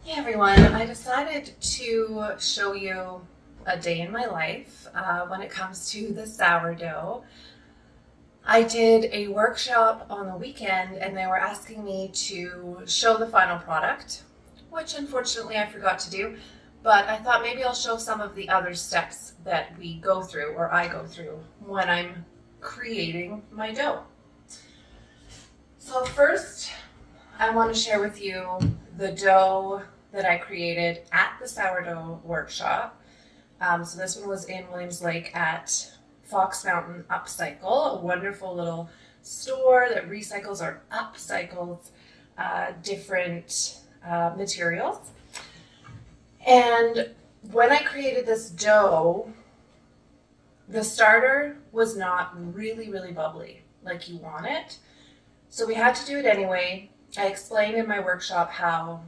Hey everyone, I decided to show you a day in my life when it comes to the sourdough. I did a workshop on the weekend and they were asking me to show the final product, which unfortunately I forgot to do, but I thought maybe I'll show some of the other steps that we go through or I go through when I'm creating my dough. So first, I want to share with you the dough that I created at the sourdough workshop. So this one was in Williams Lake at Fox Mountain Upcycle, a wonderful little store that recycles or upcycles different materials. And when I created this dough, the starter was not really bubbly like you want it. So we had to do it anyway. I explained in my workshop how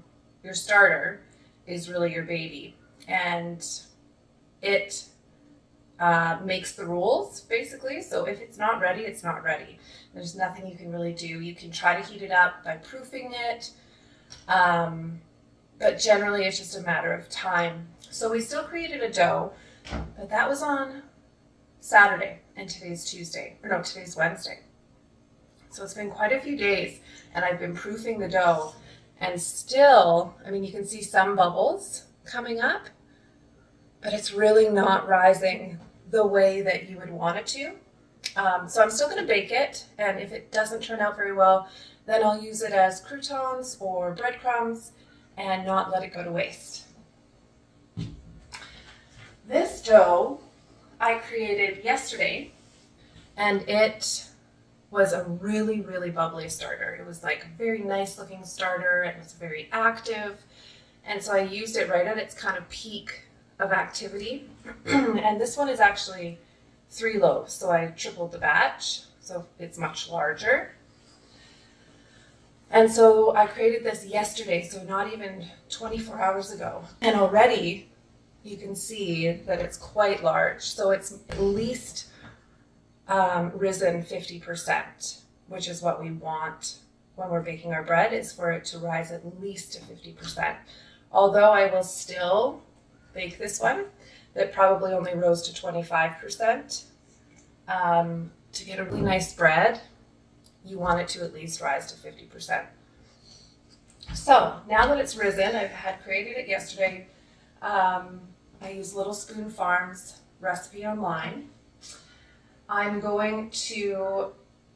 your starter is really your baby, and it makes the rules basically. So if it's not ready, it's not ready. There's nothing you can really do. You can try to heat it up by proofing it, but generally it's just a matter of time. So we still created a dough, but that was on Saturday and today's Wednesday. So it's been quite a few days and I've been proofing the dough, and still, you can see some bubbles coming up, but it's really not rising the way that you would want it to. So I'm still going to bake it, and if it doesn't turn out very well, then I'll use it as croutons or breadcrumbs and not let it go to waste. This dough I created yesterday, and it was a really bubbly starter. It was like a very nice looking starter. It was very active. And so I used it right at its kind of peak of activity. And this one is actually 3 loaves. So I tripled the batch. So it's much larger. And so I created this yesterday, so not even 24 hours ago. And already you can see that it's quite large. So it's at least risen 50%, which is what we want when we're baking our bread, is for it to rise at least to 50%. Although I will still bake this one that probably only rose to 25%. To get a really nice bread, you want it to at least rise to 50%. So now that it's risen, I had created it yesterday. I use Little Spoon Farms recipe online. I'm going to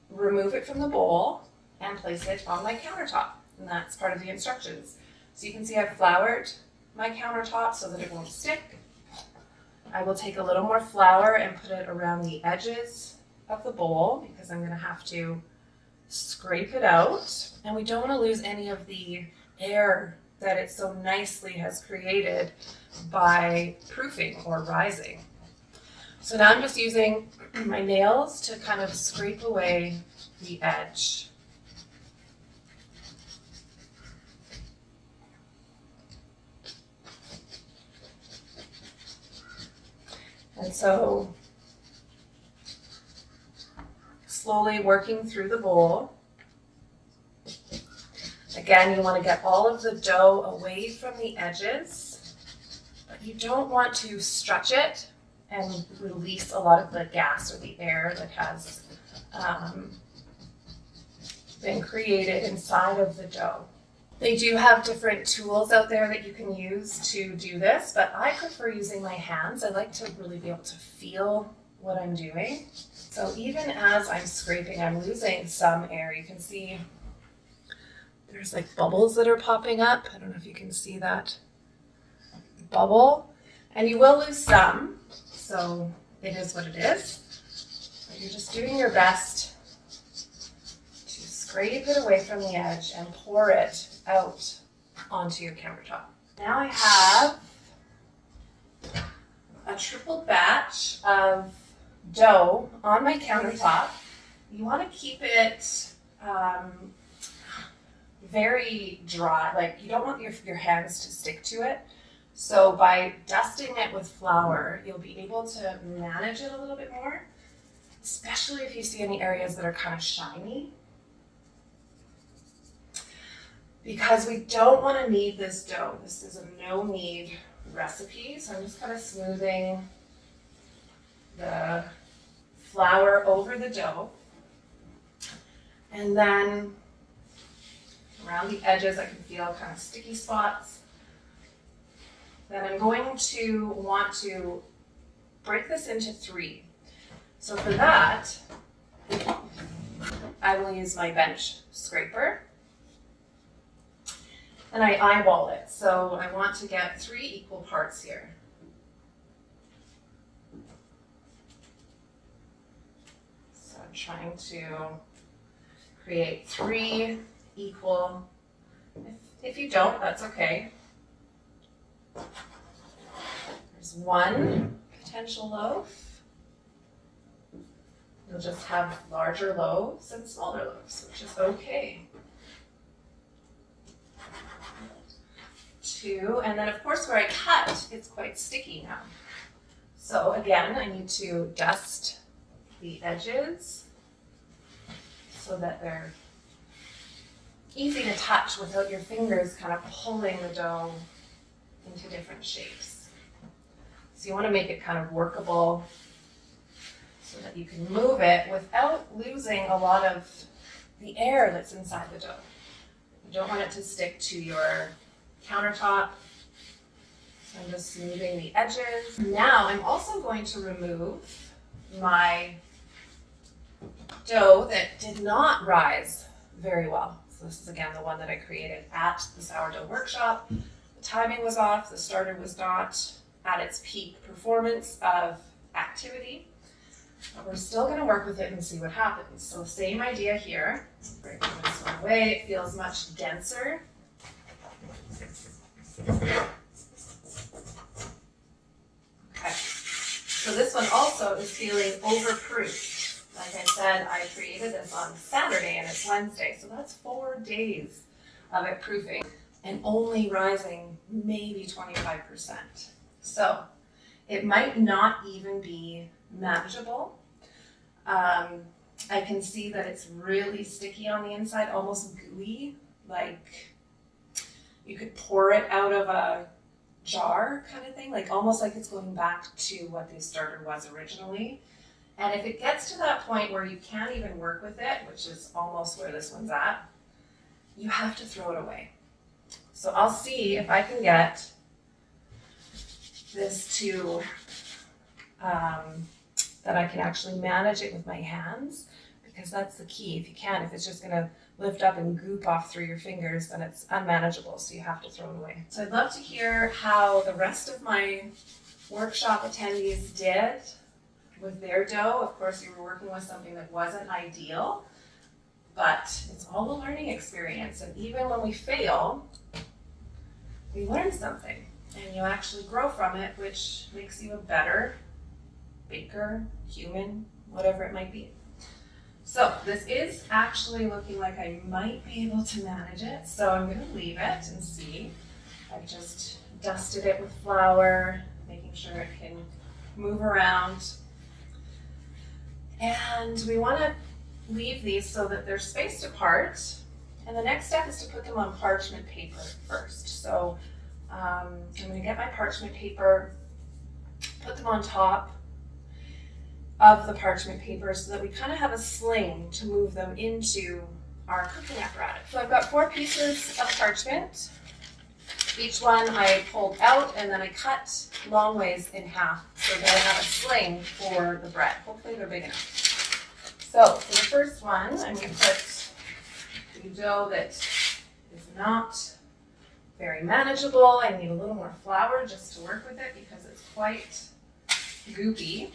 remove it from the bowl and place it on my countertop, and that's part of the instructions. So you can see I've floured my countertop so that it won't stick. I will take a little more flour and put it around the edges of the bowl because I'm going to have to scrape it out, and we don't want to lose any of the air that it so nicely has created by proofing or rising. So now I'm just using my nails to kind of scrape away the edge. And so slowly working through the bowl. Again, you want to get all of the dough away from the edges, but you don't want to stretch it and release a lot of the gas or the air that has been created inside of the dough. They do have different tools out there that you can use to do this, but I prefer using my hands. I like to really be able to feel what I'm doing. So even as I'm scraping, I'm losing some air. You can see there's like bubbles that are popping up. I don't know if you can see that bubble. And you will lose some, so it is what it is. But you're just doing your best to scrape it away from the edge and pour it out onto your countertop. Now I have a triple batch of dough on my countertop. You want to keep it very dry. Like, you don't want your hands to stick to it. So by dusting it with flour, you'll be able to manage it a little bit more, especially if you see any areas that are kind of shiny. because we don't want to knead this dough. This is a no knead recipe, so I'm just kind of smoothing the flour over the dough. And then around the edges, I can feel kind of sticky spots. Then I'm going to want to break this into 3. So for that, I will use my bench scraper. And I eyeball it. So I want to get 3 equal parts here. So I'm trying to create 3 equal. If you don't, that's okay. There's 1 potential loaf. You'll just have larger loaves and smaller loaves, which is okay. 2, and then of course where I cut, it's quite sticky now. So again, I need to dust the edges so that they're easy to touch without your fingers kind of pulling the dough into different shapes. So you want to make it kind of workable so that you can move it without losing a lot of the air that's inside the dough. You don't want it to stick to your countertop. So I'm just smoothing the edges. Now I'm also going to remove my dough that did not rise very well. So this is again the one that I created at the sourdough workshop. The timing was off, the starter was not at its peak performance of activity. But we're still going to work with it and see what happens. So same idea here. Break this one away, it feels much denser. Okay, so this one also is feeling overproofed. Like I said, I created this on Saturday and it's Wednesday, so that's 4 days of it proofing and only rising maybe 25%. So it might not even be manageable. I can see that it's really sticky on the inside, almost gooey, like you could pour it out of a jar kind of thing, like almost like it's going back to what the starter was originally. And if it gets to that point where you can't even work with it, which is almost where this one's at, you have to throw it away. So I'll see if I can get this to, that I can actually manage it with my hands, because that's the key. If you can't, if it's just gonna lift up and goop off through your fingers, then it's unmanageable, so you have to throw it away. So I'd love to hear how the rest of my workshop attendees did with their dough. Of course, you were working with something that wasn't ideal, but it's all a learning experience. And even when we fail, we learn something and you actually grow from it, which makes you a better baker, human, whatever it might be. So this is actually looking like I might be able to manage it. So I'm going to leave it and see. I just dusted it with flour, making sure it can move around. And we want to leave these so that they're spaced apart. And the next step is to put them on parchment paper first. So I'm going to get my parchment paper, put them on top of the parchment paper so that we kind of have a sling to move them into our cooking apparatus. So I've got 4 pieces of parchment. Each one I pulled out and then I cut long ways in half so that I have a sling for the bread. Hopefully they're big enough. So for the first one, I'm going to put the dough that is not very manageable. I need a little more flour just to work with it because it's quite goopy.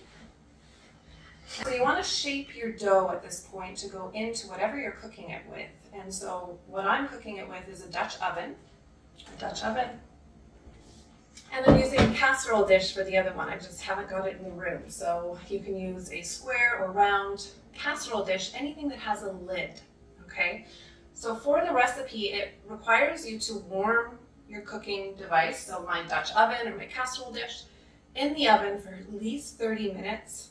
So you want to shape your dough at this point to go into whatever you're cooking it with. And so what I'm cooking it with is a Dutch oven. And I'm using a casserole dish for the other one. I just haven't got it in the room. So you can use a square or round casserole dish, anything that has a lid, okay? So for the recipe, it requires you to warm your cooking device, so my Dutch oven or my casserole dish, in the oven for at least 30 minutes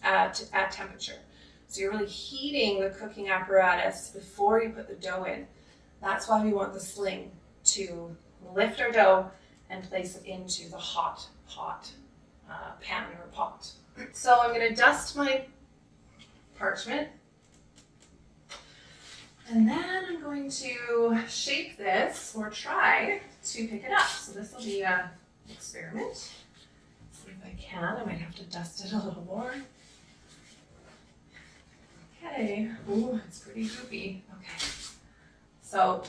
at temperature. So you're really heating the cooking apparatus before you put the dough in. That's why we want the sling to lift our dough and place it into the hot pan or pot. So I'm going to dust my parchment, and then I'm going to shape this or try to pick it up. So this will be an experiment. See if I can. I might have to dust it a little more. Okay. Ooh, it's pretty goopy. Okay. So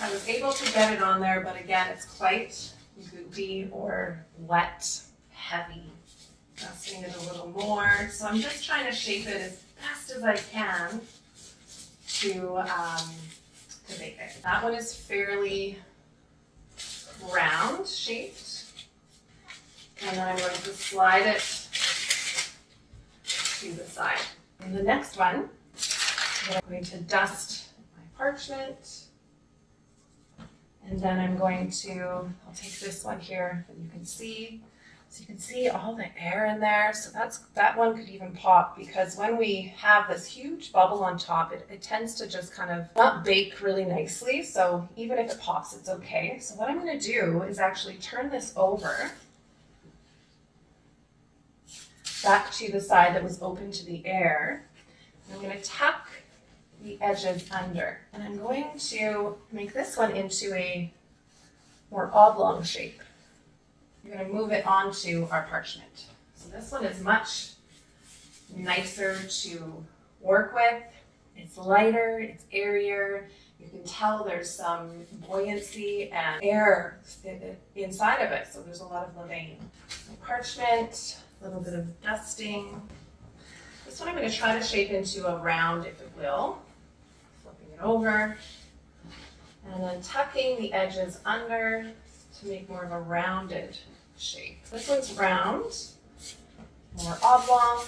I was able to get it on there, but again, it's quite goopy or wet, heavy. Dusting it a little more. So I'm just trying to shape it as best as I can to bake it. That one is fairly round shaped. And then I'm going to slide it to the side. And the next one, I'm going to dust my parchment. And then I'm going to, I'll take this one here that you can see. So you can see all the air in there. So that one could even pop, because when we have this huge bubble on top, it tends to just kind of not bake really nicely. So even if it pops, it's okay. So what I'm going to do is actually turn this over back to the side that was open to the air. I'm going to tuck the edges under, and I'm going to make this one into a more oblong shape. We're going to move it onto our parchment. So this one is much nicer to work with. It's lighter, it's airier. You can tell there's some buoyancy and air inside of it, so there's a lot of levain. Parchment, a little bit of dusting. This one I'm going to try to shape into a round, if it will. Flipping it over. And then tucking the edges under to make more of a rounded shape. This one's round, more oblong,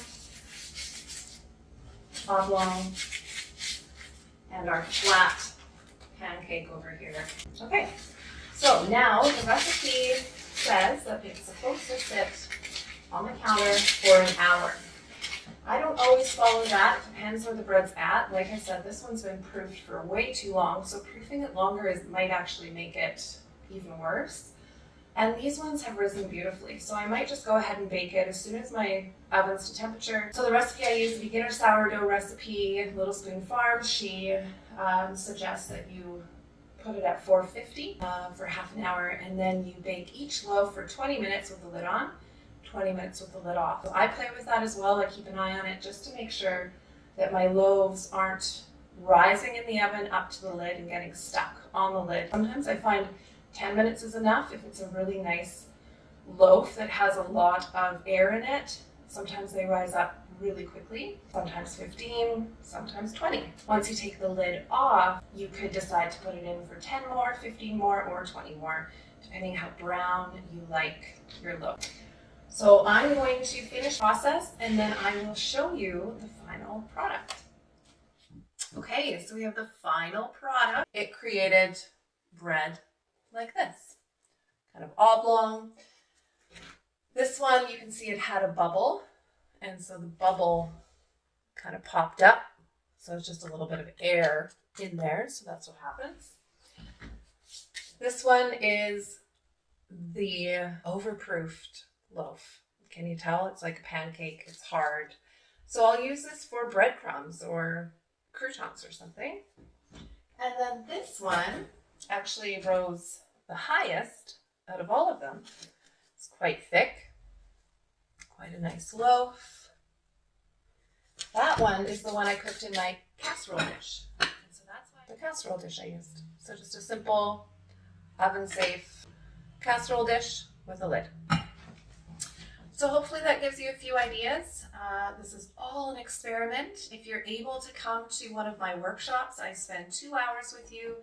and our flat pancake over here. Okay, so now the recipe says that it's supposed to sit on the counter for an hour. I don't always follow that. It depends where the bread's at. Like I said, this one's been proofed for way too long, so proofing it longer might actually make it even worse. And these ones have risen beautifully, so I might just go ahead and bake it as soon as my oven's to temperature. So the recipe I use, the beginner sourdough recipe, Little Spoon Farms, she suggests that you put it at 450 for half an hour, and then you bake each loaf for 20 minutes with the lid on, 20 minutes with the lid off. So I play with that as well. I keep an eye on it just to make sure that my loaves aren't rising in the oven up to the lid and getting stuck on the lid. Sometimes I find 10 minutes is enough if it's a really nice loaf that has a lot of air in it. Sometimes they rise up really quickly, sometimes 15, sometimes 20. Once you take the lid off, you could decide to put it in for 10 more, 15 more, or 20 more, depending how brown you like your loaf. So I'm going to finish the process, and then I will show you the final product. Okay, so we have the final product. It created bread like this, kind of oblong. This one, you can see it had a bubble, and so the bubble kind of popped up. So it's just a little bit of air in there, so that's what happens. This one is the overproofed loaf. Can you tell? It's like a pancake, it's hard. So I'll use this for breadcrumbs or croutons or something. And then this one actually rose the highest out of all of them. It's quite thick, quite a nice loaf. That one is the one I cooked in my casserole dish. And so that's why the casserole dish I used. So just a simple oven safe casserole dish with a lid. So hopefully that gives you a few ideas. This is all an experiment. If you're able to come to one of my workshops, I spend 2 hours with you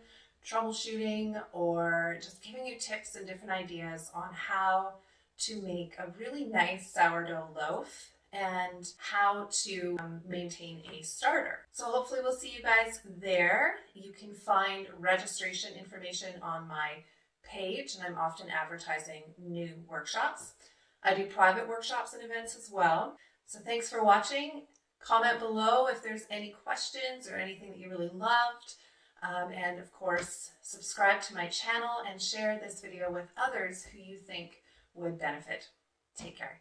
troubleshooting or just giving you tips and different ideas on how to make a really nice sourdough loaf and how to maintain a starter. So hopefully we'll see you guys there. You can find registration information on my page, and I'm often advertising new workshops. I do private workshops and events as well. So thanks for watching. Comment below if there's any questions or anything that you really loved. And of course, subscribe to my channel and share this video with others who you think would benefit. Take care.